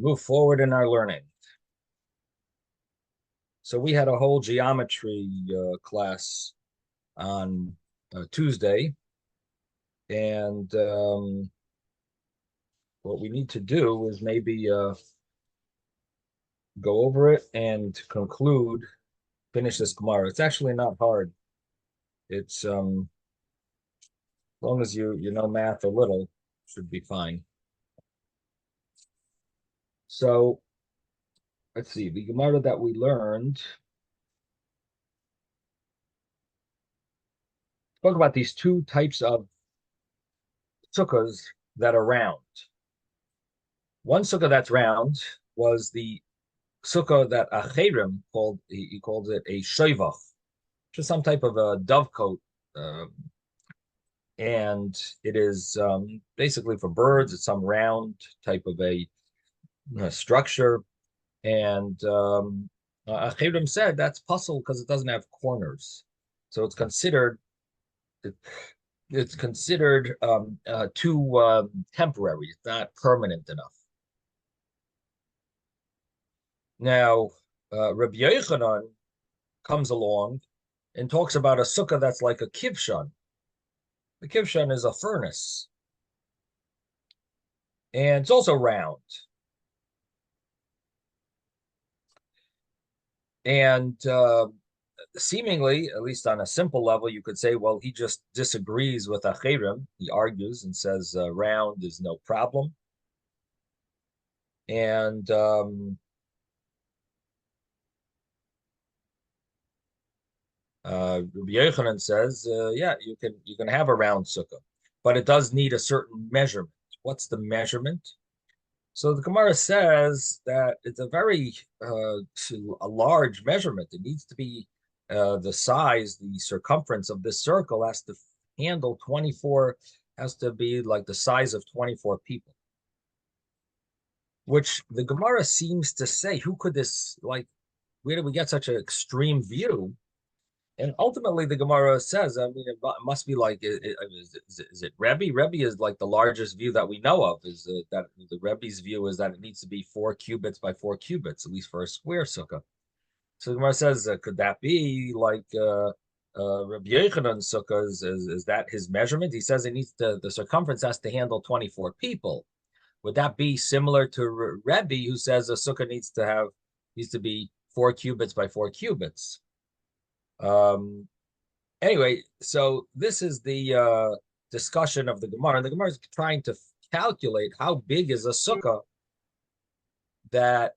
move forward in our learning. So we had a whole geometry class on Tuesday, and what we need to do is maybe go over it and conclude, finish this Gemara. It's actually not hard. It's as long as you know math a little, should be fine. So let's see, the Gemara that we learned spoke about these two types of sukkahs that are round. One sukkah that's round was the sukkah that Acherim called, he called it a shoivach, which is some type of a dovecote. And it is basically for birds. It's some round type of a structure. And Acherim said that's puzzle because it doesn't have corners. So it's considered too temporary. It's not permanent enough. Now, Rabbi Yochanan comes along and talks about a sukkah that's like a kivshan. The kivshan is a furnace, and it's also round. And seemingly, at least on a simple level, you could say, well, he just disagrees with Acherim. He argues and says round is no problem. And Rabbi Yochanan says, yeah, you can have a round sukkah, but it does need a certain measurement. What's the measurement? So the Gemara says that it's a very a large measurement. It needs to be the size, the circumference of this circle has to handle 24, has to be like the size of 24 people. Which the Gemara seems to say, who could this, like, where did we get such an extreme view? And ultimately, the Gemara says, I mean, it must be like, is it Rebbe? Rebbe is like the largest view that we know of. Is that the Rebbe's view is that it needs to be 4 cubits by 4 cubits, at least for a square sukkah. So the Gemara says, could that be like Rabbi Yochanan's sukkah? Is that his measurement? He says it needs the circumference has to handle 24 people. Would that be similar to Rebbe, who says a sukkah needs to be 4 cubits by 4 cubits? Anyway, so this is the discussion of the Gemara, and the Gemara is trying to calculate how big is a sukkah that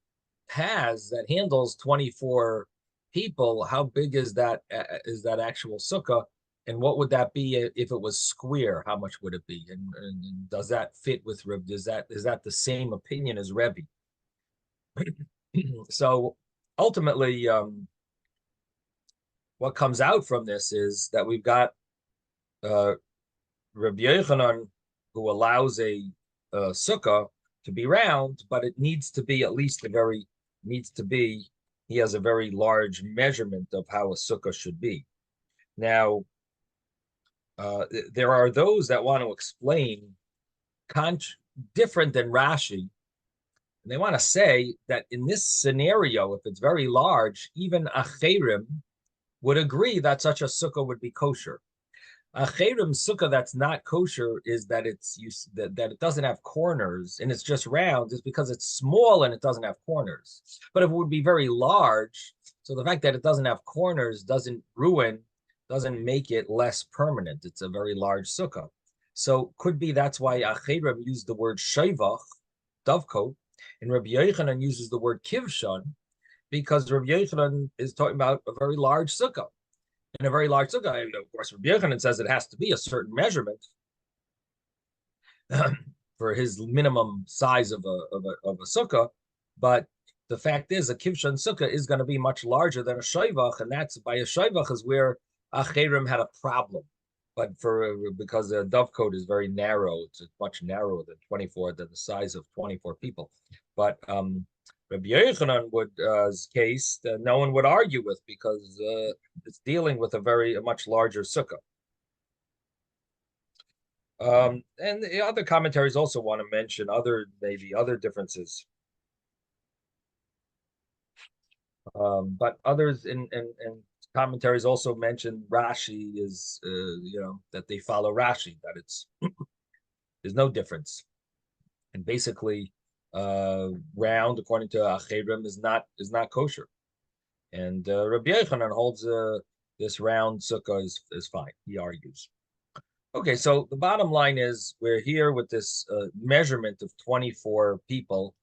handles 24 people. How big is that actual sukkah, and what would that be if it was square? How much would it be, and does that fit with Rebbe? Is that the same opinion as Rebbe? So ultimately, what comes out from this is that we've got Rabbi Yochanan, who allows a sukkah to be round, but it needs to be at least he has a very large measurement of how a sukkah should be. Now, there are those that want to explain different than Rashi, and they want to say that in this scenario, if it's very large, even Acherim would agree that such a sukkah would be kosher. Acherim sukkah that's not kosher is that that it doesn't have corners and it's just round, is because it's small and it doesn't have corners. But if it would be very large, so the fact that it doesn't have corners doesn't make it less permanent. It's a very large sukkah. So could be that's why Acherim used the word shayvach, dovecote, and Rabbi Yochanan uses the word kivshan, because Rabbi Yochanan is talking about a very large sukkah. And a very large sukkah, and of course, Rabbi Yochanan says it has to be a certain measurement for his minimum size of a sukkah. But the fact is, a kivshan sukkah is going to be much larger than a shoivach, and that's by a shoivach is where Acherim had a problem. But because the dovecote is very narrow, it's much narrower than 24, than the size of 24 people. But Rabbi Yochanan's case, no one would argue with, because it's dealing with a much larger sukkah. And the other commentaries also want to mention other differences. But others in commentaries also mention Rashi is, that they follow Rashi, that there's no difference. And basically, round, according to Acherim, is not kosher. And Rabbi Yochanan holds this round sukkah is fine. He argues. Okay, so the bottom line is we're here with this measurement of 24 people,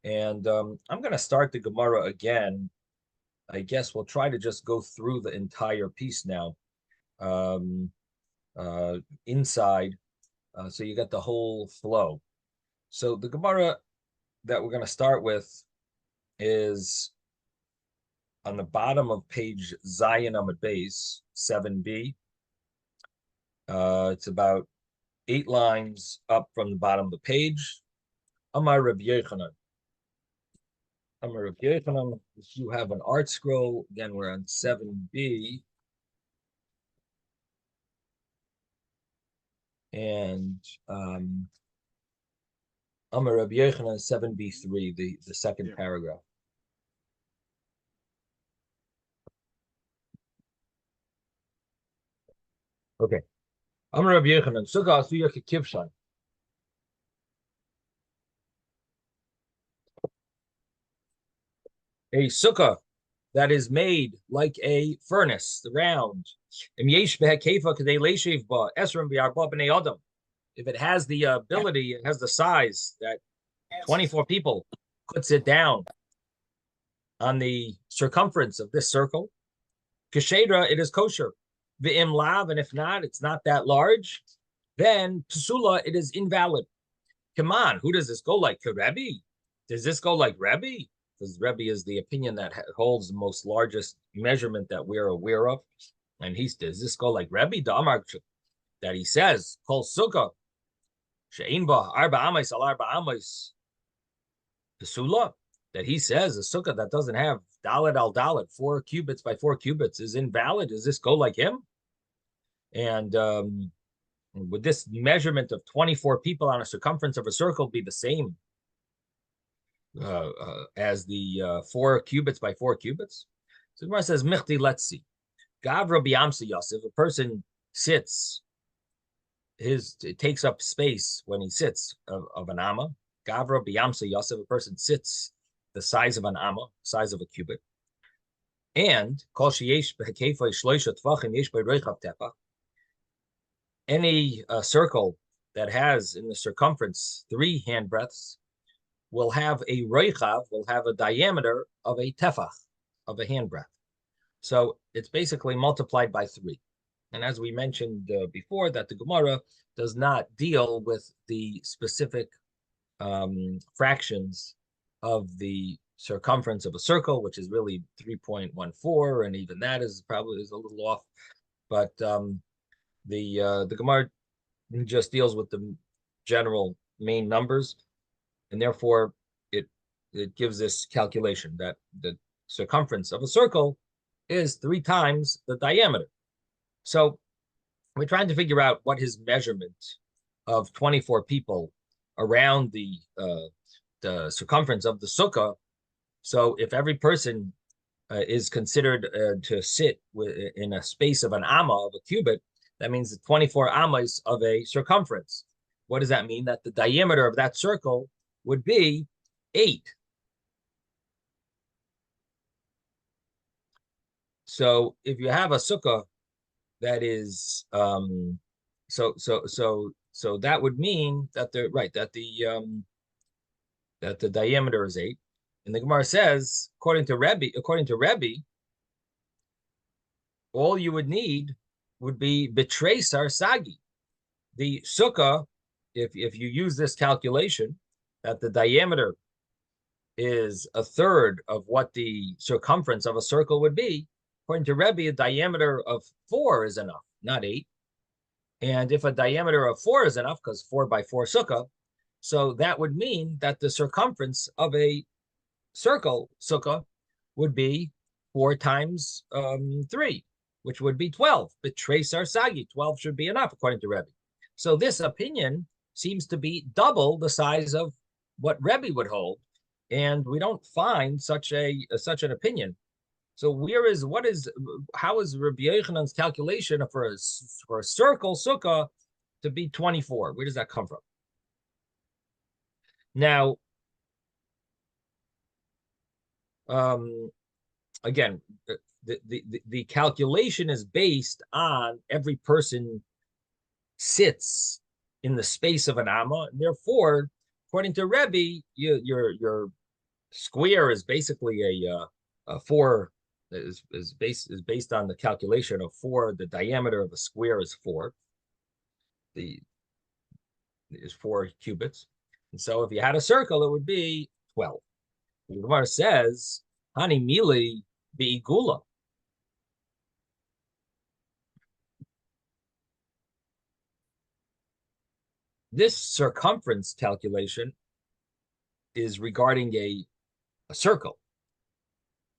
and I'm going to start the Gemara again. I guess we'll try to just go through the entire piece now, um, inside, so you get the whole flow. So the Gemara that we're going to start with is on the bottom of page Zion Amud Base 7b. It's about 8 lines up from the bottom of the page. Amar Rabbi Yochanan. Amar Rabbi Yochanan. If you have an art scroll, again, we're on 7b. And Amar Rabbi Yochanan 7b3, the second paragraph. Okay. Amar Rabbi Yochanan, Sukkah Asuya Kekivshan. A sukkah that is made like a furnace, the round. If it has the ability, it has the size that 24 people could sit down on the circumference of this circle. Keshedra, it is kosher. V'im lav, and if not, it's not that large. Then psula, it is invalid. Come on, who does this go like? Rebbe? Does this go like Rebbe? Because Rebbe is the opinion that holds the most largest measurement that we're aware of. And does this go like Rebbe? That he says, Kol Sukkah, She'in ba arba amis al arba amis, Pesula, that he says a sukkah that doesn't have dalet al dalet, 4 cubits by 4 cubits, is invalid. Does this go like him? And would this measurement of 24 people on a circumference of a circle be the same as the 4 cubits by 4 cubits? So Gemara says, Michti, let's see. Gavra biyamsa Yosef, a person sits, it takes up space when he sits of an amma. Gavra biyamsa Yosef, a person sits the size of an amma, size of a cubit. And kol sheyesh b'hekefay shloisha tvachim yesh b'reichav tepach. Any circle that has in the circumference 3 handbreadths will have a reichav, will have a diameter of a tefach, of a handbreadth. So it's basically multiplied by 3. And as we mentioned before, that the Gemara does not deal with the specific fractions of the circumference of a circle, which is really 3.14, and even that is probably a little off. But the Gemara just deals with the general main numbers, and therefore it gives this calculation that the circumference of a circle is 3 times the diameter. So we're trying to figure out what his measurement of 24 people around the circumference of the sukkah. So if every person is considered to sit in a space of an amma, of a cubit, that means the 24 ammas of a circumference. What does that mean? That the diameter of that circle would be 8. So if you have a sukkah that is so that would mean that the diameter is 8. And the Gemara says, according to Rebbe, all you would need would be betresar sagi. The sukkah, if you use this calculation, that the diameter is 1/3 of what the circumference of a circle would be, according to Rebbe, a diameter of 4 is enough, not 8. And if a diameter of 4 is enough, because 4 by 4 sukkah, so that would mean that the circumference of a circle sukkah would be 4 times 3, which would be 12. But Betresar sagi, 12 should be enough, according to Rebbe. So this opinion seems to be double the size of what Rebbe would hold. and we don't find such an opinion. So how is Rabbi Yochanan's calculation for a circle sukkah to be 24? Where does that come from? Now, again, the calculation is based on every person sits in the space of an amma, and therefore, according to Rebbe, your square is basically a four is based on the calculation of four. The diameter of a square is four. The is 4 cubits, and so if you had a circle, it would be 12. The Gemara says, "Hani mili beigula." This circumference calculation is regarding a circle.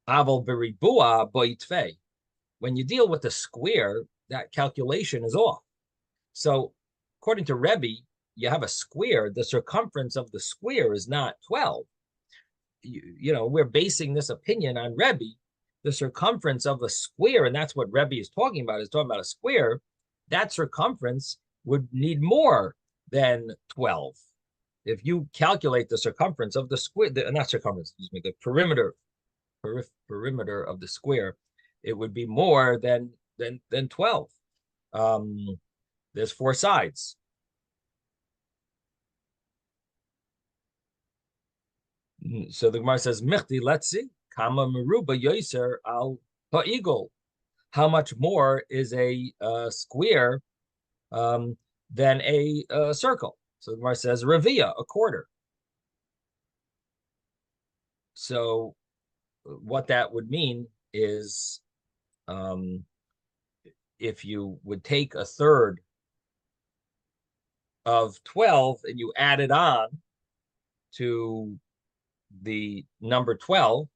Aval beribua boitve. When you deal with a square, that calculation is off. So, according to Rebbe, you have a square. The circumference of the square is not 12. We're basing this opinion on Rebbe. The circumference of a square, and that's what Rebbe is talking about, a square. That circumference would need more than 12. If you calculate the circumference of the square, not circumference, excuse me, the perimeter of the square, it would be more than 12. There's 4 sides. So the Gemara says, "Michti, let's see, kama meruba yoser al ha'igol." How much more is a square than a circle? So the Gemara says, "Revia, a quarter." So what that would mean is, if you would take a third of 12 and you add it on to the number 12,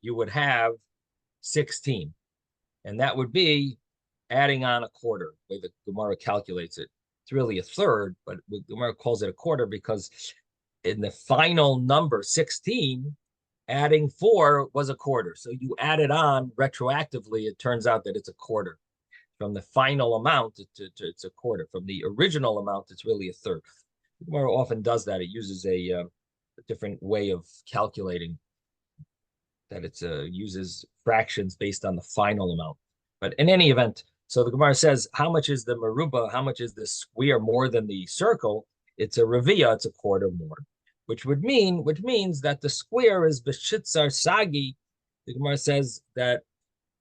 you would have 16. And that would be adding on a quarter, the way the Gemara calculates it. It's really a third, but the Gemara calls it a quarter because in the final number, 16, adding 4 was a quarter. So you add it on retroactively, it turns out that it's a quarter. From the final amount, it's a quarter. From the original amount, it's really a third. The Gemara often does that. It uses a different way of calculating, that it uses fractions based on the final amount. But in any event, so the Gemara says, how much is the maruba? How much is the square more than the circle? It's a revia, it's a quarter more, which means that the square is b'shitzar sagi. The Gemara says that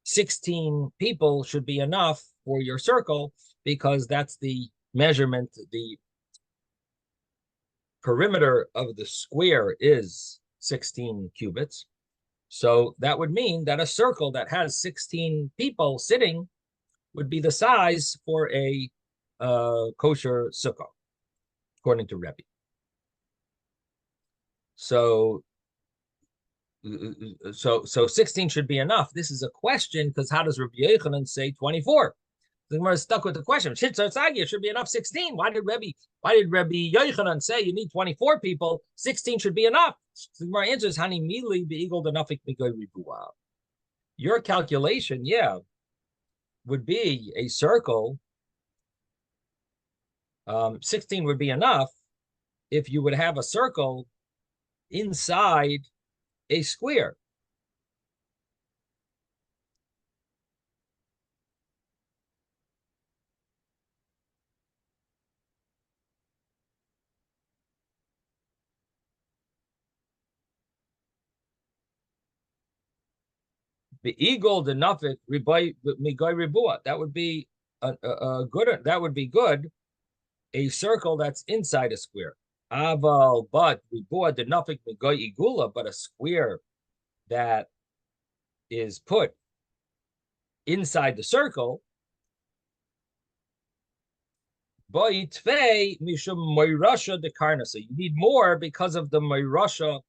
16 people should be enough for your circle because that's the measurement. The perimeter of the square is 16 cubits. So that would mean that a circle that has 16 people sitting would be the size for a kosher sukkah, according to Rebbe. So 16 should be enough. This is a question because how does Rabbi Yochanan say 24? The Gemara is stuck with the question. It should be enough 16. Why did Rabbi Yochanan say you need 24 people? 16 should be enough. So the Gemara answers, Hani mili beigol denafik migoy ribua. Your calculation, would be a circle. 16 would be enough if you would have a circle inside a square. The eagle, the nafik, migoy ribua. That would be a good. That would be good. A circle that's inside a square. Aval, but ribua the nafik migoy igula, but a square that is put inside the circle. Boitve mishum moirasha de karna. So you need more because of the moirasha,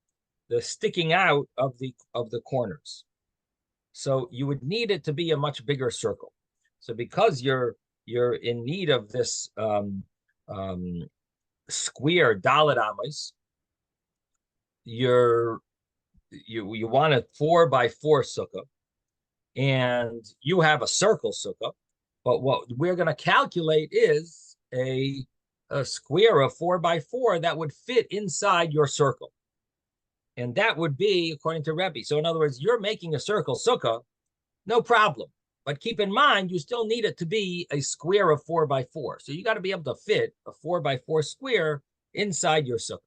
the sticking out of the corners. So you would need it to be a much bigger circle. So because you're in need of this square dalet amos, your you want a 4x4 sukkah, and you have a circle sukkah, but what we're going to calculate is a square of 4x4 that would fit inside your circle. And that would be according to Rebbe. So in other words, you're making a circle sukkah, no problem. But keep in mind, you still need it to be a square of 4x4. So you got to be able to fit a 4x4 square inside your sukkah.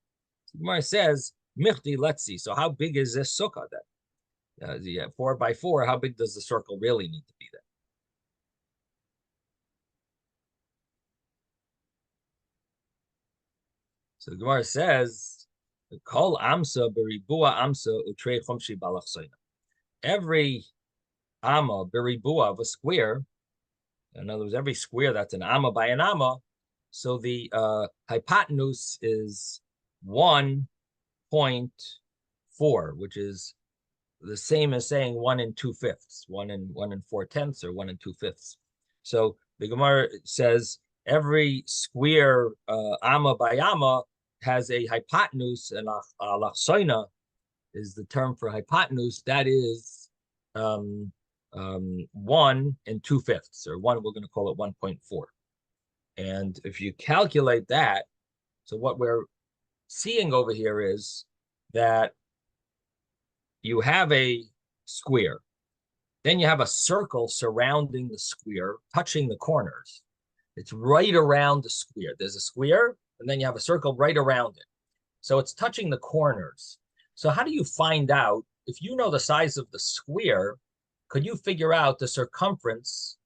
So Gemara says, Michti, let's see. So how big is this sukkah then? Yeah, 4x4, how big does the circle really need to be then? So the Gemara says, Kol amsa beribua amsa utrei chumshi balachsoina. Every amma beribua of a square, in other words, every square that's an amma by an amma, so the hypotenuse is 1.4, which is the same as saying 1 2/5, 1 4/10, or 1 2/5. So the Gemara says every square amma by amma has a hypotenuse, and alachsoina is the term for hypotenuse. That is 1 2/5, or one, we're going to call it 1.4. And if you calculate that, so what we're seeing over here is that you have a square, then you have a circle surrounding the square, touching the corners. It's right around the square. There's a square, and then you have a circle right around it. So it's touching the corners. So how do you find out, if you know the size of the square, could you figure out the circumference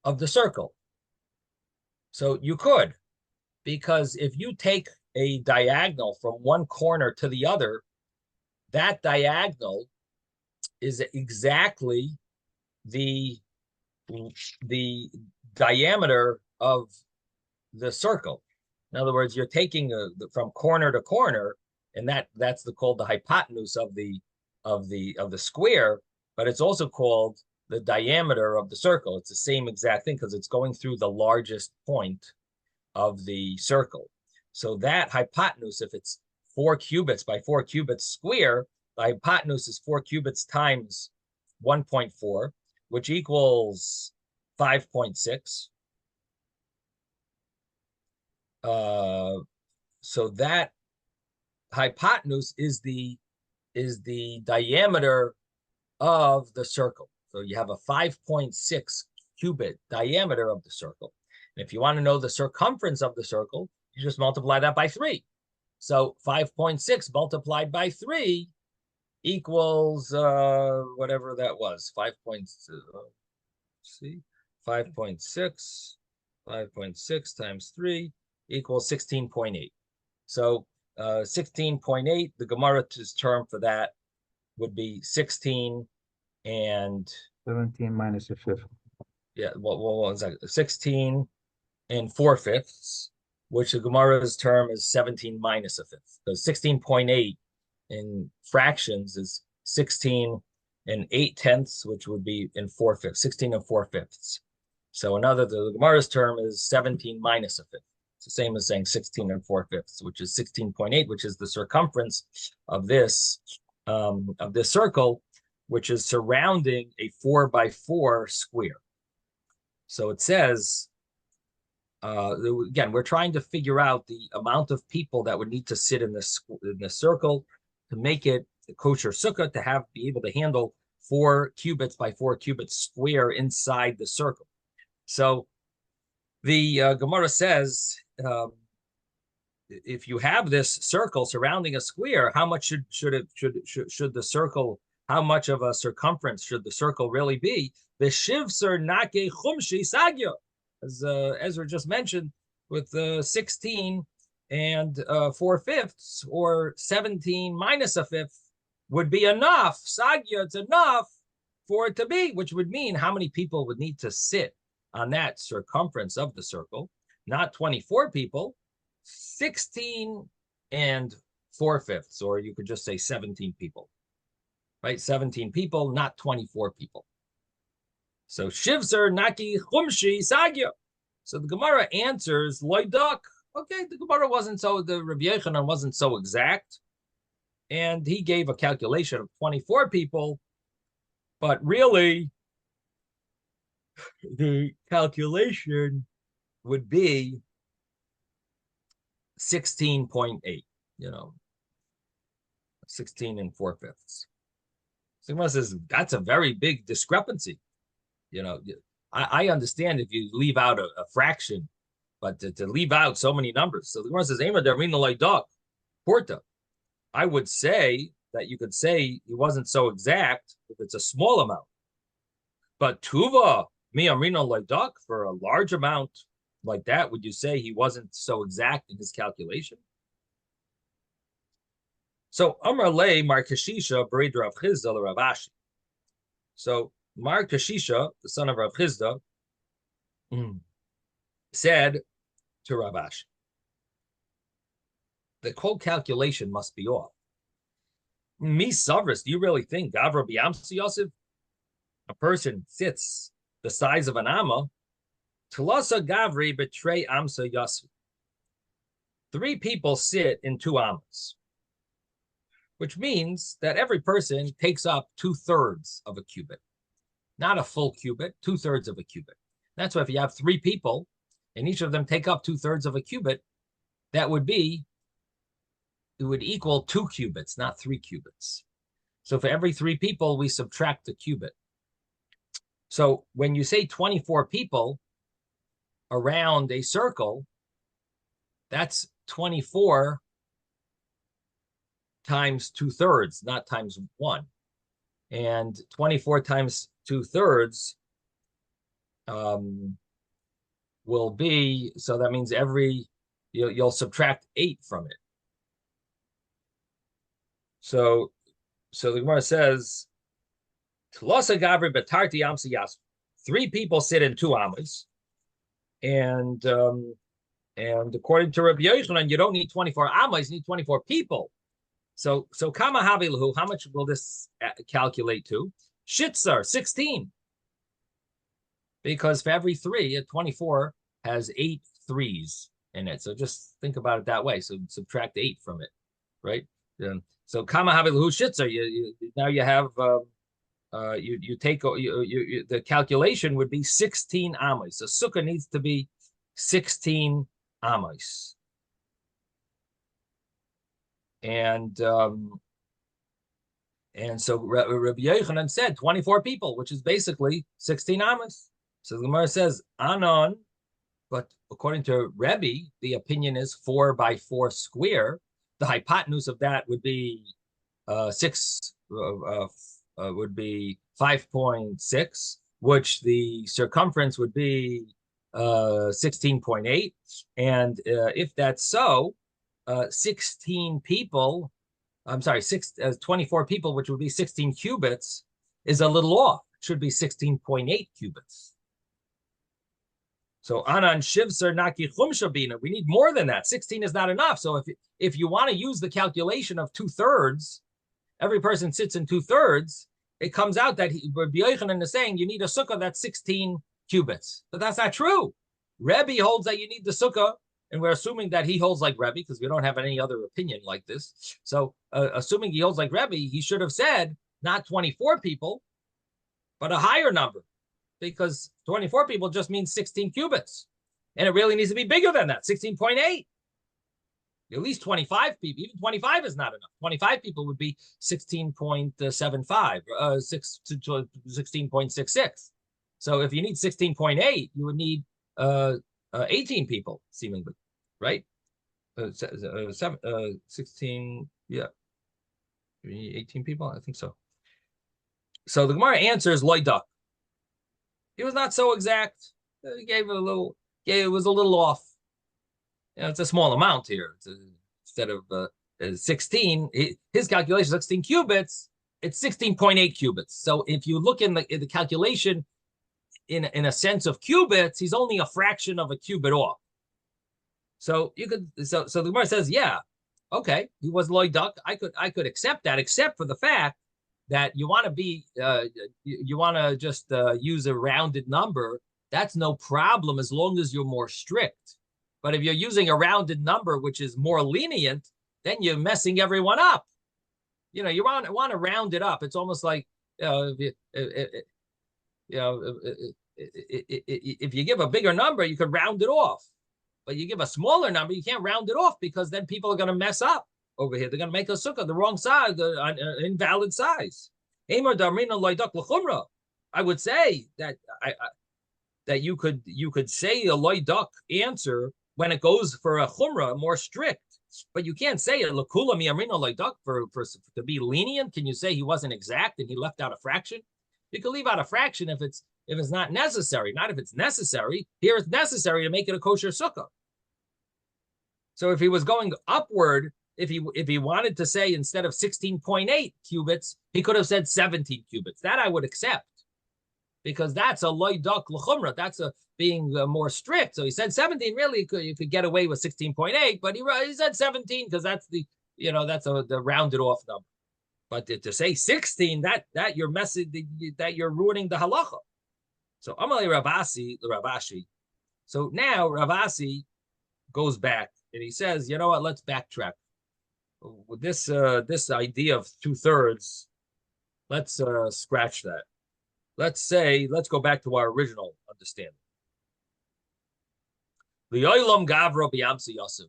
of the circle? So you could, because if you take a diagonal from one corner to the other, that diagonal is exactly the diameter of the circle. In other words, you're taking from corner to corner, and that's called the hypotenuse of the square, but it's also called the diameter of the circle. It's the same exact thing because it's going through the largest point of the circle. So that hypotenuse, if it's 4 cubits by 4 cubits square, the hypotenuse is 4 cubits times 1.4, which equals 5.6. So that hypotenuse is the diameter of the circle. So you have a 5.6 cubit diameter of the circle. And if you want to know the circumference of the circle, you just multiply that by 3. So 5.6 multiplied by 3 equals whatever that was. 5.6 times 3 equals 16.8. So 16.8, the Gemara's term for that would be 16 and 17 minus a fifth. Yeah, what was that? 16 and 4/5, which the Gemara's term is 17 minus a fifth. So 16.8 in fractions is 16 and 8/10, which would be in 4/5, 16 and 4/5. So the Gemara's term is 17 minus a fifth. It's the same as saying 16 and 4/5, which is 16.8, which is the circumference of this circle, which is surrounding a 4x4 square. So it says, again, we're trying to figure out the amount of people that would need to sit in this circle to make it a kosher sukkah, to be able to handle 4 cubits by 4 cubits square inside the circle. So the Gemara says, if you have this circle surrounding a square, how much should the circle? How much of a circumference should the circle really be? The shivser nake chumshi sagya, as Ezra just mentioned, with 16 and 4/5, or 17 minus a fifth would be enough. Sagya, it's enough for it to be, which would mean how many people would need to sit on that circumference of the circle? Not 24 people, 16 and 4/5, or you could just say 17 people. Right, 17 people, not 24 people. So shivzer naki chumshi sagya. So the Gemara answers loidak. Okay, the Gemara the Rabbi Yochanan wasn't so exact, And he gave a calculation of 24 people, but really the calculation would be 16.8, 16 and 4/5. Someone says that's a very big discrepancy. I understand if you leave out a fraction, but to leave out so many numbers. So the Gemara says, Ema darina loydok, porta. I would say that you could say he wasn't so exact if it's a small amount. But tuva, mi amrina loydok, for a large amount like that, would you say he wasn't so exact in his calculation? So Amar Le Mar Kashisha Bered Rav Chizda Rav Ashi. So Mar Kashisha, the son of Rav Chizda, said to Rav Ashi, the whole calculation must be off. Me Savris, do you really think Gavra B'Yamsi Yosef, a person sits the size of an Amma, Tulasa Gavri betray Amsa Yosef. 3 people sit in 2 Ammas, which means that every person takes up 2/3 of a cubit, not a full cubit, 2/3 of a cubit. That's why if you have 3 people and each of them take up 2/3 of a cubit, it would equal 2 cubits, not 3 cubits. So for every 3 people, we subtract a cubit. So when you say 24 people around a circle, that's 24 times 2/3, not times 1. And 24 times 2/3 will be, so that means you'll subtract 8 from it. So the Gemara says, 3 people sit in 2 Ammas, and according to Rabbi Yochanan, you don't need 24 Ammas, you need 24 people. So kama havilahu, how much will this calculate to? Shitzar, 16. Because for every 3, 24 has 8 threes in it. So just think about it that way. So subtract 8 from it, right? So kama havilahu shitzar. Now you have you take the calculation would be 16 amos. So sukkah needs to be 16 amos. And so Rabbi Yochanan said 24 people, which is basically 16 amos. So the Gemara says anon, but according to Rebbe, the opinion is 4 by 4 square. The hypotenuse of that would be 5.6, which the circumference would be 16.8. And if that's so, 16 people, 24 people, which would be 16 cubits, is a little off. It should be 16.8 cubits. So anan shivser naki chumshabina. We need more than that. 16 is not enough. So if you want to use the calculation of 2/3, every person sits in 2/3, it comes out that Rabbi Yochanan is saying you need a sukkah that's 16 cubits. But that's not true. Rebbe holds that you need the sukkah, and we're assuming that he holds like Rebbe because we don't have any other opinion like this. So assuming he holds like Rebbe, he should have said not 24 people, but a higher number, because 24 people just means 16 cubits. And it really needs to be bigger than that, 16.8. At least 25 people. Even 25 is not enough. 25 people would be 16.75, 16.66. So if you need 16.8, you would need 18 people, seemingly, right? 16, yeah. You need 18 people? I think so. So the Gemara answers loyduck. He was not so exact. He gave it it was a little off. It's a small amount here. Instead of 16, his calculation is 16 cubits. It's 16.8 cubits. So if you look in the calculation in a sense of cubits, he's only a fraction of a cubit off. So you could so the Gemara says, yeah, okay, he was loyduck. I could accept that, except for the fact that you want to just use a rounded number. That's no problem as long as you're more strict. But if you're using a rounded number, which is more lenient, then you're messing everyone up. you want to round it up. It's almost like, if you give a bigger number, you could round it off. But you give a smaller number, you can't round it off because then people are going to mess up over here. They're going to make a sukkah the wrong size, an invalid size. I would say that that you could say a loy duck answer when it goes for a chumrah, more strict, but you can't say a lakula miamrina loy duck for to be lenient. Can you say he wasn't exact and he left out a fraction? You can leave out a fraction if it's not necessary, not if it's necessary. Here it's necessary to make it a kosher sukkah. So if he was going upward, if he wanted to say instead of 16.8 cubits, he could have said 17 cubits. That I would accept, because that's a loy duck l'chumra. That's a being more strict. So he said 17. Really, you could get away with 16.8, but he said 17 because that's the the rounded off number. But to say 16, that you're that you're ruining the halacha. So Amalei Ravashi. So now Ravasi goes back and he says, you know what? Let's backtrack. With this idea of 2/3, let's scratch that. Let's go back to our original understanding.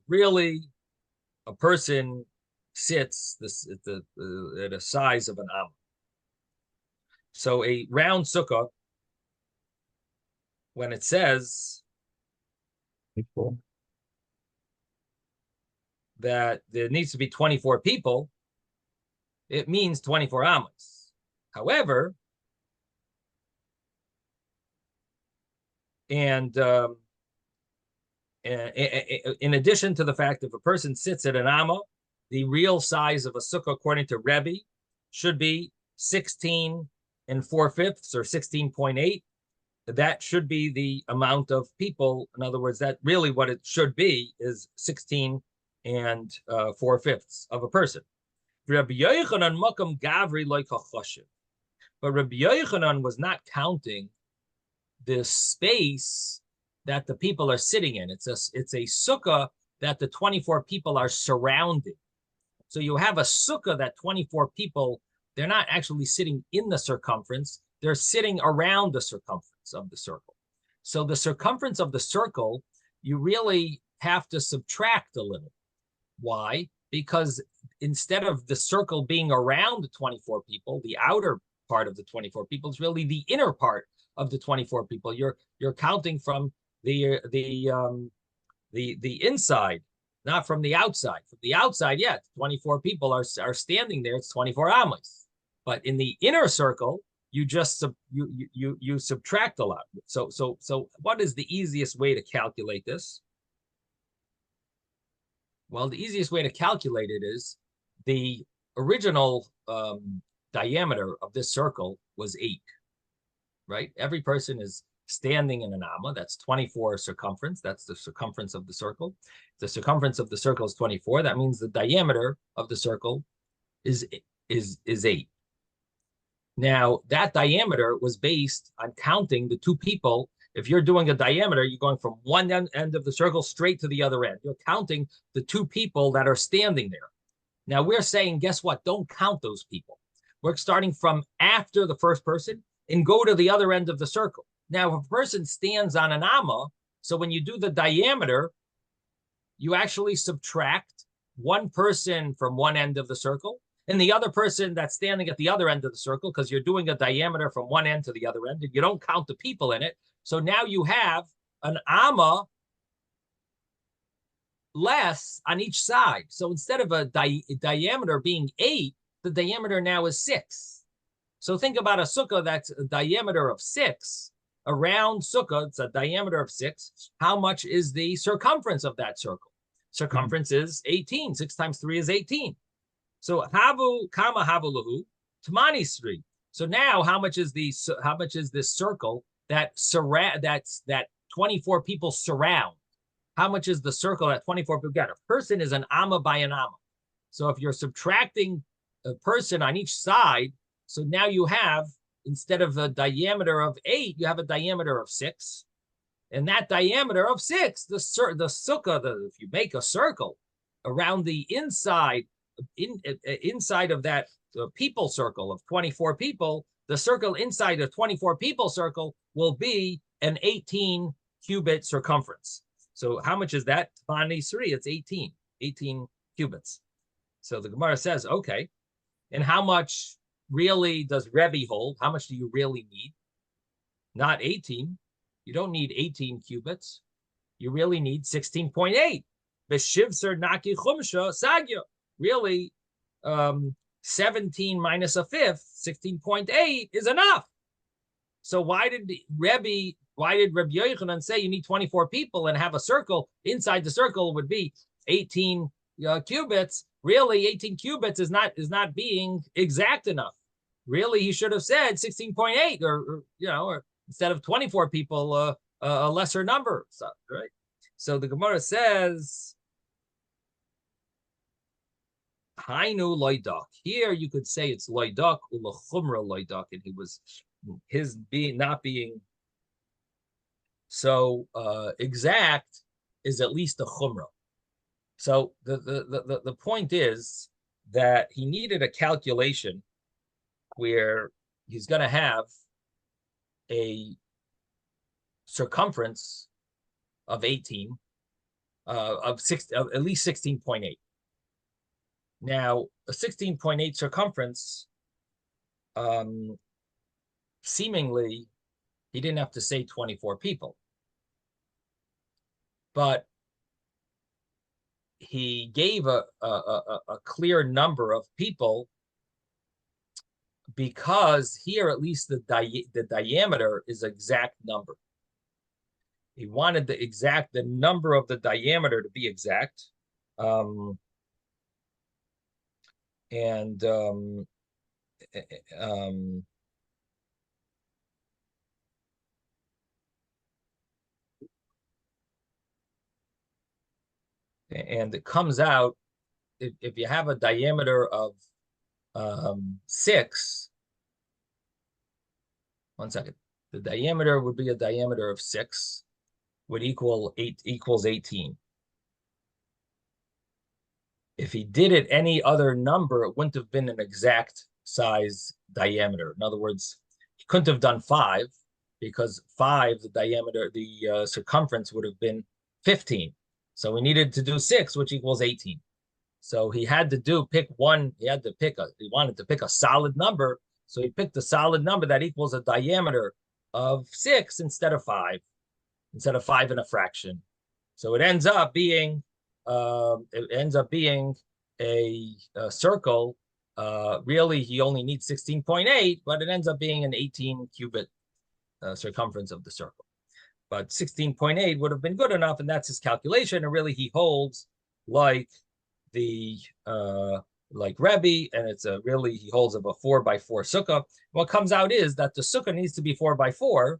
Really, a person sits at a size of an amma. So a round sukkah, when it says 24. that there needs to be 24 people, it means 24 ammas. However, and in addition to the fact if a person sits at an amma, the real size of a sukkah, according to Rebbe, should be 16 4/5 or 16.8. That should be the amount of people. In other words, that really what it should be is 16 4/5 of a person. Rabbi Yochanan makam gavri like hachoshev, but Rabbi Yochanan was not counting the space that the people are sitting in. It's a sukkah that the 24 people are surrounding. So you have a sukkah that 24 people, they're not actually sitting in the circumference, they're sitting around the circumference of the circle. So the circumference of the circle, you really have to subtract a little. Why? Because instead of the circle being around the 24 people, the outer part of the 24 people is really the inner part of the 24 people. You're counting from the inside, not from the outside. From the outside, yeah, 24 people are standing there. It's 24 amas. But in the inner circle, you just you subtract a lot. So what is the easiest way to calculate this? Well, the easiest way to calculate it is the original diameter of this circle was 8, right? Every person is standing in an amma. That's 24 circumference. That's the circumference of the circle. The circumference of the circle is 24. That means the diameter of the circle is 8. Now, that diameter was based on counting the two people. If you're doing a diameter, you're going from one end of the circle straight to the other end. You're counting the two people that are standing there. Now, we're saying, guess what? Don't count those people. We're starting from after the first person and go to the other end of the circle. Now, if a person stands on an amma, so when you do the diameter, you actually subtract one person from one end of the circle and the other person that's standing at the other end of the circle, because you're doing a diameter from one end to the other end, and you don't count the people in it. So now you have an amma less on each side. So instead of a diameter being 8, the diameter now is 6. So think about a sukkah that's a diameter of 6. A round sukkah, it's a diameter of 6. How much is the circumference of that circle? Circumference is 18. 6 times 3 is 18. So havu kama havu Tamani 3. So now how much is this circle that 24 people surround? How much is the circle that 24 people get? A person is an amma by an amma. So if you're subtracting a person on each side, so now you have, instead of a diameter of 8, you have a diameter of 6. And that diameter of 6, the sukkah, if you make a circle around the inside inside of that people circle of 24 people, the circle inside the 24 people circle will be an 18 cubit circumference. So how much is that? It's 18 cubits. So the Gemara says, okay, and how much really does Rebbe hold? How much do you really need? Not 18. You don't need 18 cubits. You really need 16.8. Beshivser naki chumsha sagya. Really, 17 minus a fifth, 16.8 is enough. So why did Rebbe Yochanan say you need 24 people and have a circle? Inside the circle would be 18 cubits. Really, 18 cubits is not being exact enough. Really, he should have said 16.8, or instead of 24 people, a lesser number. So, right. So the Gemara says, Hainu loidak. Here you could say it's loidak ulachumra loidak, and he was his being not being so exact is at least a chumrah. So the point is that he needed a calculation where he's going to have a circumference of 18, of at least 16.8. Now, a 16.8 circumference, seemingly, he didn't have to say 24 people. But he gave a clear number of people because here at least the diameter is exact number. He wanted the number of the diameter to be exact. And it comes out, if you have a diameter of 6, 1 second, the diameter would be a diameter of 6 would equals 18. If he did it any other number, it wouldn't have been an exact size diameter. In other words, he couldn't have done 5 because 5, the diameter, the circumference would have been 15. So we needed to do 6, which equals 18. So he had to pick one. He wanted to pick a solid number. So he picked a solid number that equals a diameter of 6 instead of 5 and a fraction. So it ends up being a circle. Really, he only needs 16.8, but it ends up being an 18 cubit circumference of the circle. But 16.8 would have been good enough, and that's his calculation. And really, he holds like Rebbe, and it's he holds of a 4x4 sukkah. What comes out is that the sukkah needs to be 4x4,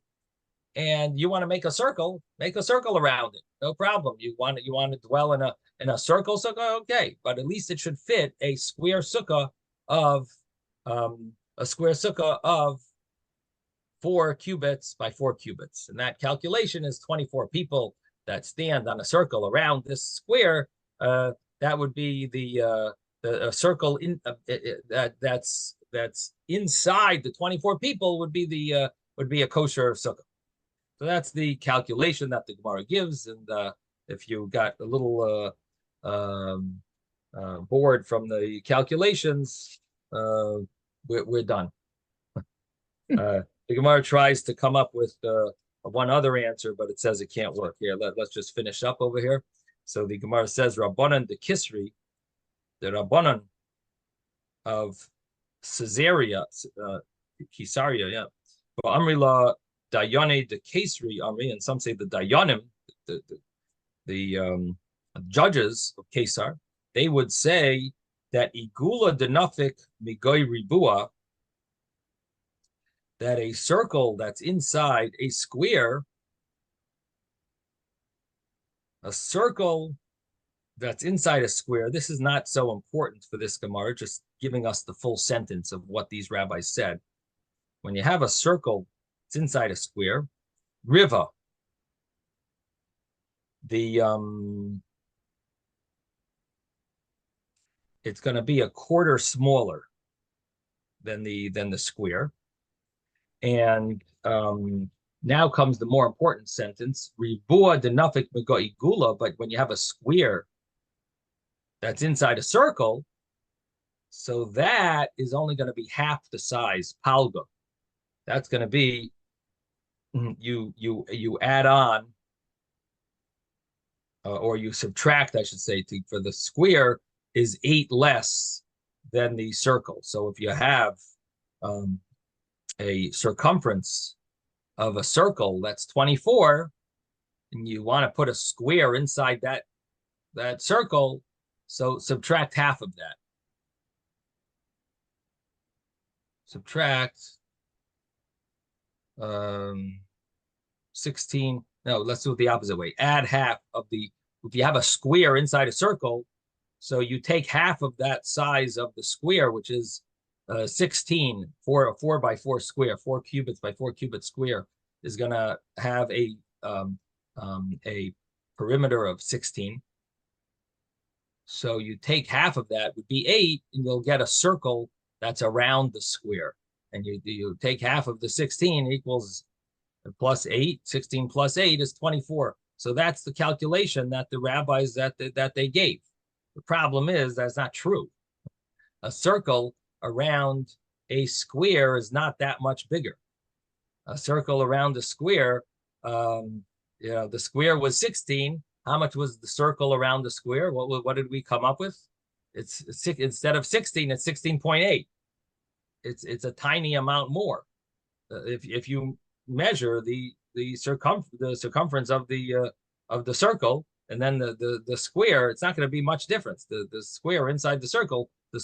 and you want to make a circle around it. No problem. You want to dwell in a circle sukkah, okay, but at least it should fit a square sukkah of 4 cubits by 4 cubits, and that calculation is 24 people that stand on a circle around this square. That would be the circle that's inside the 24 people would be a kosher sukkah. So that's the calculation that the Gemara gives, and if you got a little bored from the calculations, we're done. The Gemara tries to come up with one other answer, but it says it can't work. Here, let's just finish up over here. So the Gemara says, Rabbanan de Kisri, the Rabbanan of Caesarea, yeah. But Amrila Dayane de Kesri Amri, and some say the Dayanim, the judges of Kesar, they would say that Igula denafik migoy ribua, that a circle that's inside a square, this is not so important for this Gemara, just giving us the full sentence of what these rabbis said. When you have a circle, it's inside a square, Riva, the it's going to be a quarter smaller than the square. And now comes the more important sentence, Ribua denafik megoi gula, but when you have a square that's inside a circle, so that is only going to be half the size, palga. That's going to be you add on or you subtract, I should say, for the square is 8 less than the circle. So if you have a circumference of a circle that's 24, and you want to put a square inside that circle, so subtract half of that. Subtract 16. No, let's do it the opposite way. Add half of if you have a square inside a circle, so you take half of that size of the square, which is 16 for a 4 by 4 square, 4 cubits by 4 cubit square is going to have a perimeter of 16. So you take half of that would be 8, and you'll get a circle that's around the square. And you take half of the 16 equals plus 8. 16 plus 8 is 24. So that's the calculation that the rabbis that they gave. The problem is that's not true. A circle around a square is not that much bigger. A circle around a square, the square was 16. How much was the circle around the square? What did we come up with? It's instead of 16, it's 16.8. It's a tiny amount more. If you measure the circumference of the circle and then the square, it's not going to be much difference. The square inside the circle, the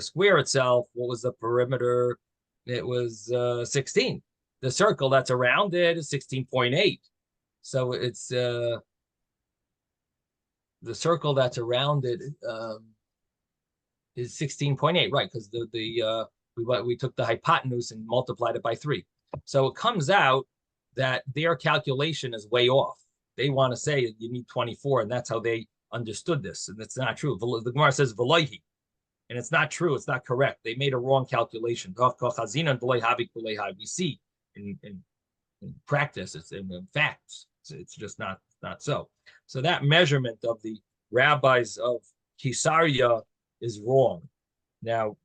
square itself, what was the perimeter? It was 16. The circle that's around it is 16.8. So it's the circle that's around it is 16.8, right? Because we took the hypotenuse and multiplied it by 3. So it comes out that their calculation is way off. They want to say you need 24, and that's how they understood this, and it's not true. The Gemara says v'loihi, and it's not true. It's not correct. They made a wrong calculation. We see in practice, it's in facts. It's just not so. So that measurement of the rabbis of Caesarea is wrong. Now,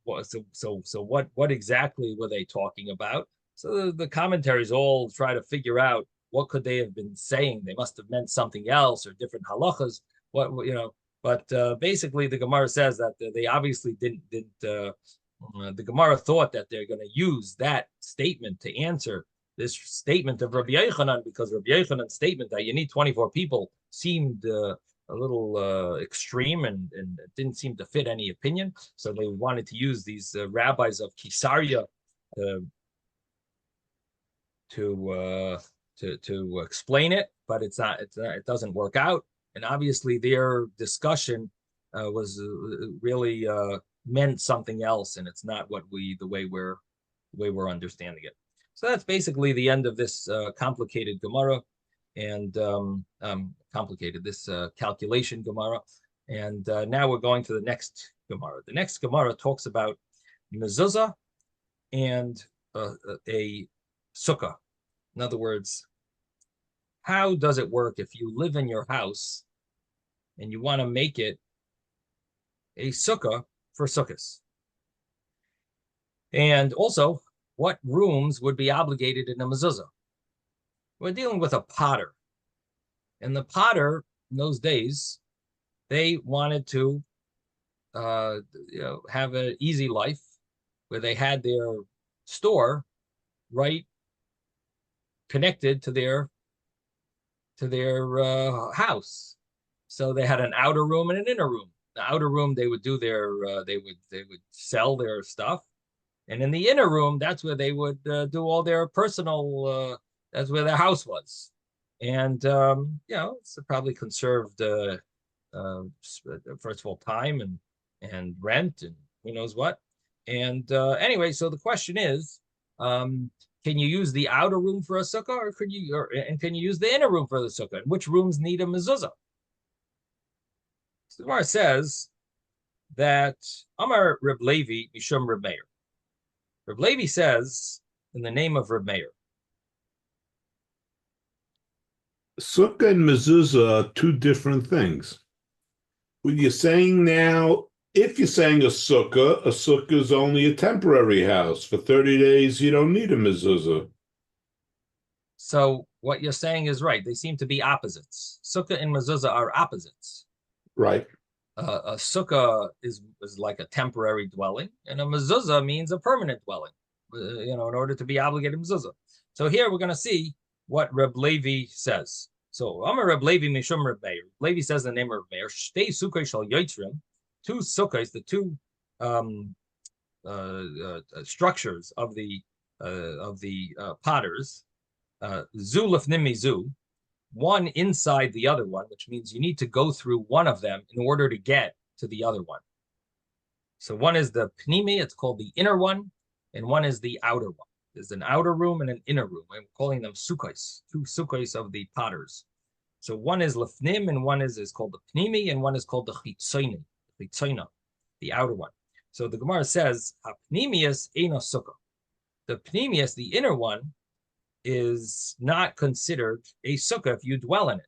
so what exactly were they talking about? So the commentaries all try to figure out what could they have been saying. They must have meant something else or different halachas. But basically the Gemara says that they obviously didn't. The Gemara thought that they're going to use that statement to answer this statement of Rabbi Yochanan, because Rabbi Yochanan's statement that you need 24 people seemed a little extreme and it didn't seem to fit any opinion. So they wanted to use these rabbis of Caesarea to explain it, but it doesn't work out. And obviously their discussion was really meant something else, and it's not the way we're understanding it. So that's basically the end of this complicated Gemara and this calculation Gemara. And now we're going to the next Gemara. The next Gemara talks about mezuzah and a sukkah. In other words, how does it work if you live in your house and you want to make it a sukkah for sukkahs? And also, what rooms would be obligated in a mezuzah? We're dealing with a potter. And the potter, in those days, they wanted to have an easy life where they had their store right connected to their house. So they had an outer room and an inner room. The outer room, they would do they would sell their stuff. And in the inner room, that's where they would do all their personal, that's where their house was. And, it's probably conserved, first of all, time and rent and who knows what. And anyway, so the question is, can you use the outer room for a sukkah, or can you use the inner room for the sukkah? And which rooms need a mezuzah? So the Gemara says that Amar Reb Levi Mishum Reb Meir. Reb Levi says in the name of Reb Meir. Sukkah and mezuzah are two different things. What you're saying now, if you're saying a sukkah is only a temporary house. For 30 days, you don't need a mezuzah. So what you're saying is right. They seem to be opposites. Sukkah and mezuzah are opposites. Right. A sukkah is like a temporary dwelling, and a mezuzah means a permanent dwelling. In order to be obligated mezuzah. So here we're going to see what Reb Levi says. So Amar Reb Levi Mishum Reb Meir. Levi says the name of Reb Meir. Shtei sukkah shal yotzrim. Two sukkahs, the two structures of the potters. Zu lefnim mizu. One inside the other one, which means you need to go through one of them in order to get to the other one. So one is the pnimi, it's called the inner one, and one is the outer one. There's an outer room and an inner room. I'm calling them sukkos, two sukkos of the potters. So one is lefnim, and one is called the pnimi, and one is called the chitzoina, the outer one. So the Gemara says, pnimius eino sukkah. The pnimius, the inner one, is not considered a sukkah if you dwell in it.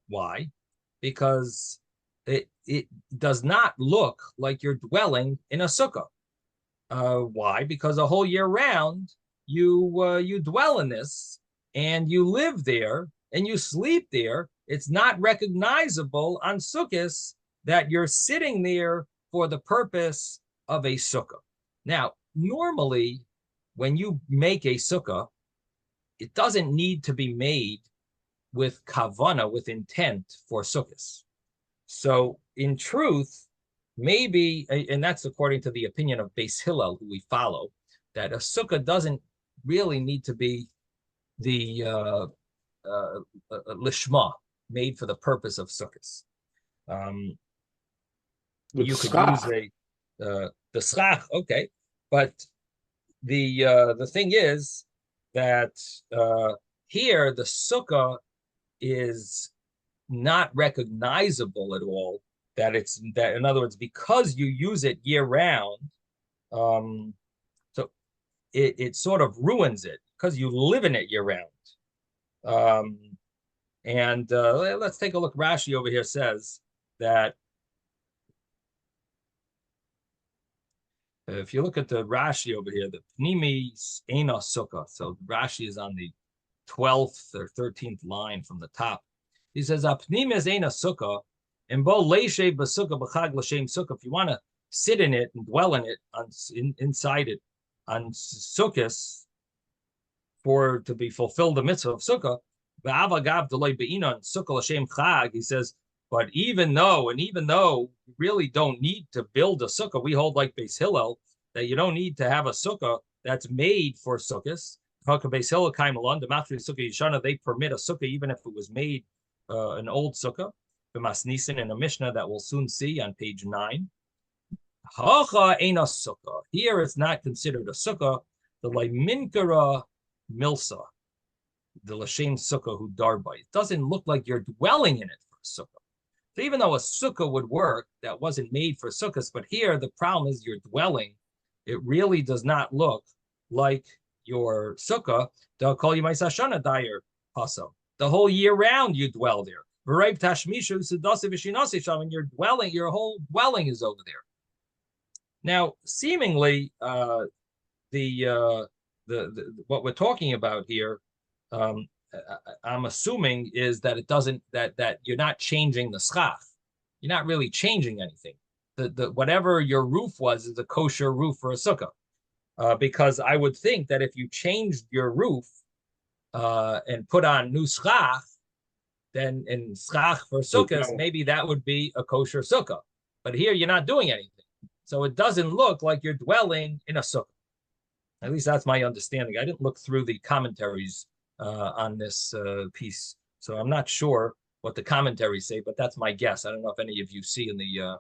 Why? Because it does not look like you're dwelling in a sukkah. Why? Because a whole year round you dwell in this and you live there and you sleep there. It's not recognizable on sukkahs that you're sitting there for the purpose of a sukkah. Now, normally, when you make a sukkah, it doesn't need to be made with kavana, with intent for sukkahs. So in truth, maybe, and that's according to the opinion of Beis Hillel, who we follow, that a sukkah doesn't really need to be the lishma, made for the purpose of sukkahs. You could use the schach, okay, but the thing is that here the sukkah is not recognizable at all. That in other words, because you use it year round, so it sort of ruins it because you live in it year round. And let's take a look. Rashi over here says that if you look at the Rashi over here, the Pnimi Eina Sukkah. So Rashi is on the 12th or 13th line from the top. He says, Pnimi is Eina Sukkah, and Bo Leishe Basukkah B'chag L'Shem Sukkah. If you want to sit in it and dwell in it, inside it, on Sukkahs, for to be fulfilled the mitzvah of Sukkah, V'avagav D'loi Be'inon Sukkah L'Shem Chag, he says, but even though you really don't need to build a sukkah, we hold like Beis Hillel that you don't need to have a sukkah that's made for sukkahs. Beis Hillel came along, the Matri Sukkah Yishana, they permit a sukkah even if it was made an old sukkah. The Masnisin in a Mishnah that we'll soon see on page 9. Hacha ain't a sukkah. Here it's not considered a sukkah. The Leiminkara Milsa, the Lashem sukkah who darba. It doesn't look like you're dwelling in it for a sukkah. So even though a sukkah would work, that wasn't made for sukkahs, but here the problem is you're dwelling. It really does not look like your sukkah. They'll call you my sashana dyer pasam. The whole year round you dwell there. And your dwelling, your whole dwelling is over there. Now, seemingly, the what we're talking about here, I'm assuming is that it doesn't that you're not changing the schach. You're not really changing anything. The whatever your roof was is a kosher roof for a sukkah. Because I would think that if you changed your roof and put on new schach, then in schach for sukkahs, maybe that would be a kosher sukkah. But here you're not doing anything. So it doesn't look like you're dwelling in a sukkah. At least that's my understanding. I didn't look through the commentaries on this piece. So I'm not sure what the commentaries say, but that's my guess. I don't know if any of you see in the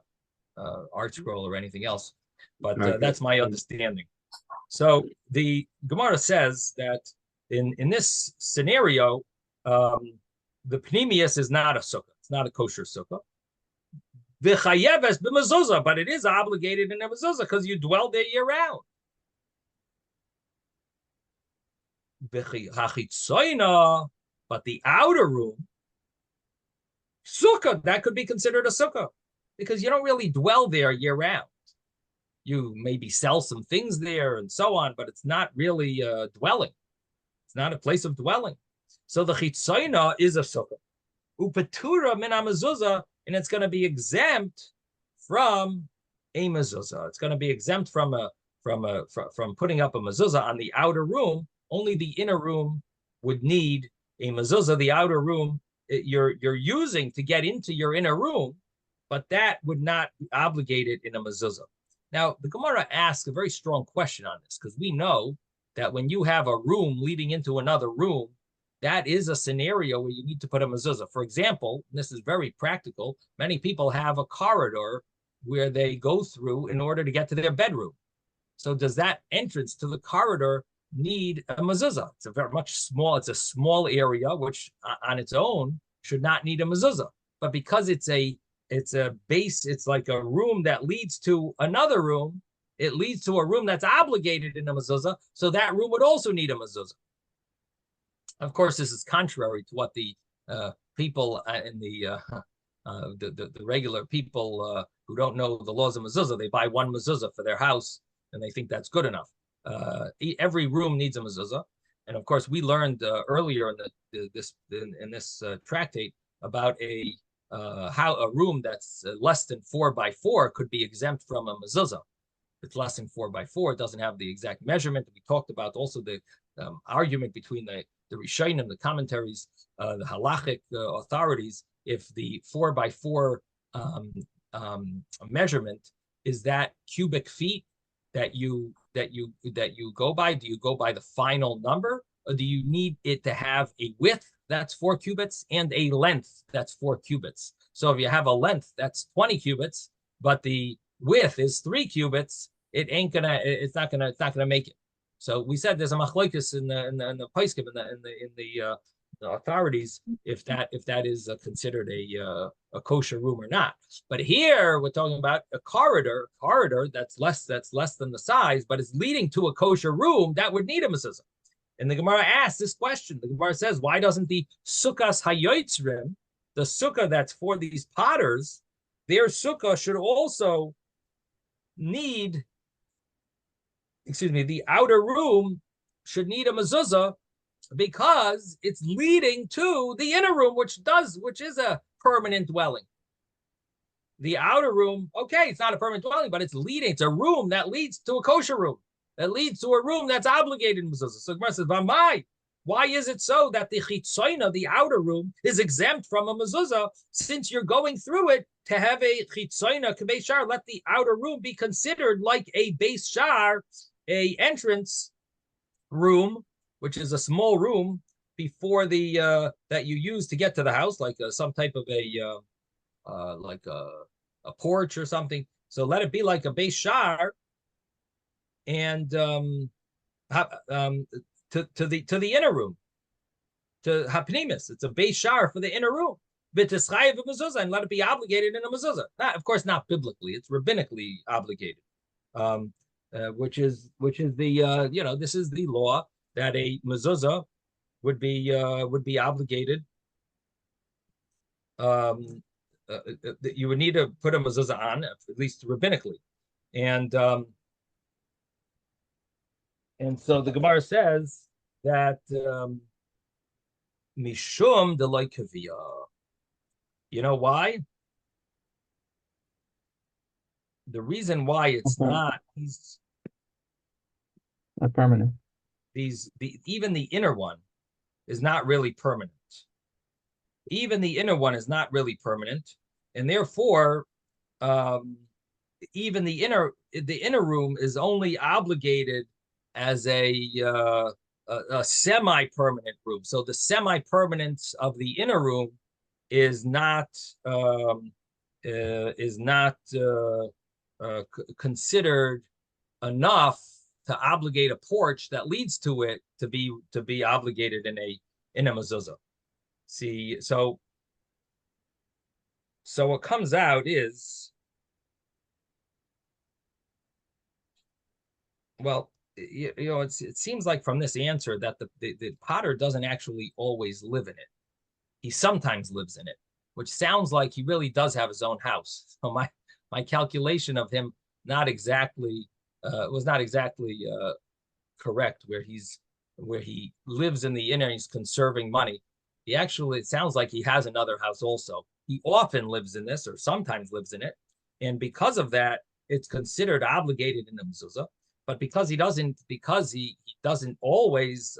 art scroll or anything else, but that's my understanding. So the Gemara says that in this scenario, the Pnimius is not a sukkah. It's not a kosher sukkah. V'chayeves b'mezuzah, but it is obligated in a mezuzah because you dwell there year round. V'chitzoyna, but the outer room, sukkah, that could be considered a sukkah because you don't really dwell there year round. You maybe sell some things there and so on, but it's not really dwelling. It's not a place of dwelling. So the chitzoyna is a sukkah. Upetura min mezuzah, and it's going to be exempt from a mezuzah. It's going to be exempt from putting up a mezuzah on the outer room. Only the inner room would need a mezuzah. The outer room you're using to get into your inner room, but that would not be obligated in a mezuzah. Now, the Gemara asks a very strong question on this because we know that when you have a room leading into another room, that is a scenario where you need to put a mezuzah. For example, and this is very practical, many people have a corridor where they go through in order to get to their bedroom. So does that entrance to the corridor need a mezuzah? It's a it's a small area, which on its own should not need a mezuzah. But because it's a base, it's like a room that leads to another room, it leads to a room that's obligated in a mezuzah, so that room would also need a mezuzah. Of course, this is contrary to what the people in the regular people who don't know the laws of mezuzah. They buy one mezuzah for their house, and they think that's good enough. Every room needs a mezuzah, and of course, we learned earlier in this tractate about how a room that's less than 4 by 4 could be exempt from a mezuzah. If it's less than 4 by 4, it doesn't have the exact measurement. We talked about also the argument between the Rishonim, the commentaries, the halachic authorities, if the 4 by 4 measurement is that cubic feet that you go by. Do you go by the final number, or do you need it to have a width that's 4 cubits and a length that's 4 cubits? So if you have a length that's 20 cubits, but the width is 3 cubits, it's not gonna make it. So we said there's a machlokes in the poskim in the authorities if that is considered a kosher room or not. But here we're talking about a corridor that's less than the size, but it's leading to a kosher room that would need a mezuzah. And the Gemara asks this question. The Gemara says, why doesn't the sukkahs hayotzrim, the sukkah that's for these potters, their sukkah should also need, the outer room should need a mezuzah because it's leading to the inner room, which is a permanent dwelling. The outer room, okay, it's not a permanent dwelling, but it's a room that leads to a kosher room, that leads to a room that's obligated in mezuzah. So Gemara says, why is it so that the chitzoyna, the outer room, is exempt from a mezuzah, since you're going through it to have a chitzoyna k'beis shar? Let the outer room be considered like a beis shar, a entrance room, which is a small room before the that you use to get to the house, like some type of a porch or something. So let it be like a beis shar, and to the inner room, to hapnimis. It's a beis shar for the inner room. V'tischayev mezuzah, and let it be obligated in a mezuzah. Of course, not biblically. It's rabbinically obligated, which is the this is the law that a mezuzah would be obligated. You would need to put a mezuzah on, at least rabbinically, and so the Gemara says that mishum delay kaviyah. You know why? The reason why it's not permanent. Even the inner one is not really permanent. Even the inner one is not really permanent, and therefore, even the inner room is only obligated as a semi-permanent room. So the semi-permanence of the inner room is not considered enough to obligate a porch that leads to it to be obligated in a mezuzah. See, so So what comes out is, well, it seems like from this answer that the potter doesn't actually always live in it. He sometimes lives in it, which sounds like he really does have his own house. So my calculation of him was not exactly correct, where he lives in the inner, he's conserving money. It sounds like he has another house also. He often lives in this, or sometimes lives in it, and because of that, it's considered obligated in the mezuzah. But because he doesn't always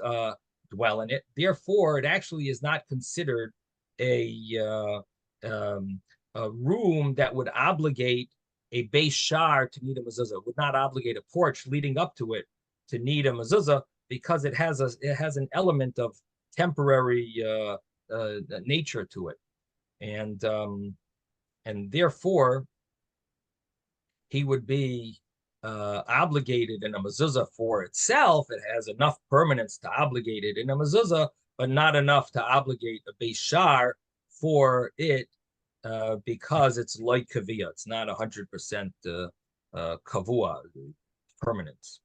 dwell in it, therefore, it actually is not considered a a room that would obligate a beis shar to need a mezuzah. Would not obligate a porch leading up to it to need a mezuzah, because it has an element of temporary nature to it, and therefore he would be obligated in a mezuzah for itself. It has enough permanence to obligate it in a mezuzah, but not enough to obligate a beis shar for it, because it's like kaviyah. It's not 100% kavua, permanence.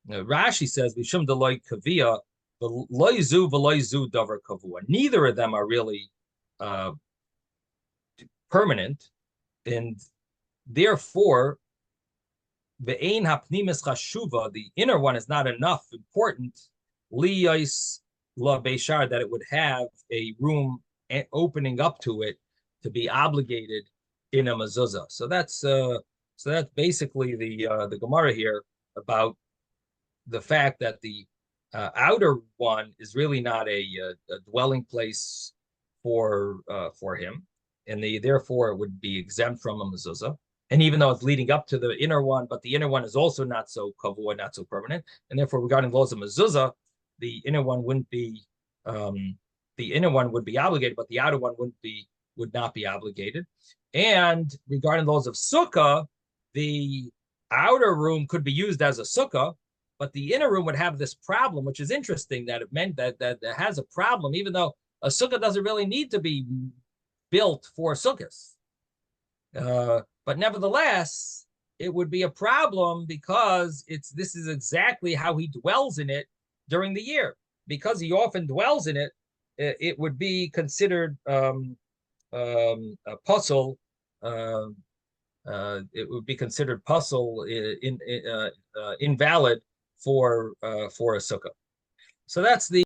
Rashi says, "Mishum deloy kaviyah, v'loizu v'loizu davar kavua." Neither of them are really permanent, and therefore, ve'ein hapnimis chashuva, the inner one is not enough important liyos la beis shar, that it would have a room opening up to it to be obligated in a mezuzah. So that's basically the Gemara here about the fact that the outer one is really not a dwelling place for him, and therefore it would be exempt from a mezuzah. And even though it's leading up to the inner one, but the inner one is also not so kavua, not so permanent, and therefore regarding laws of mezuzah, the inner one wouldn't be the inner one would be obligated, but the outer one would not be obligated. And regarding laws of sukkah, the outer room could be used as a sukkah, but the inner room would have this problem, which is interesting, that it meant that it has a problem, even though a sukkah doesn't really need to be built for sukkahs. But nevertheless, it would be a problem because this is exactly how he dwells in it during the year. Because he often dwells in it, it would be considered a puzzle. It would be considered puzzle invalid for a sukkah. So that's the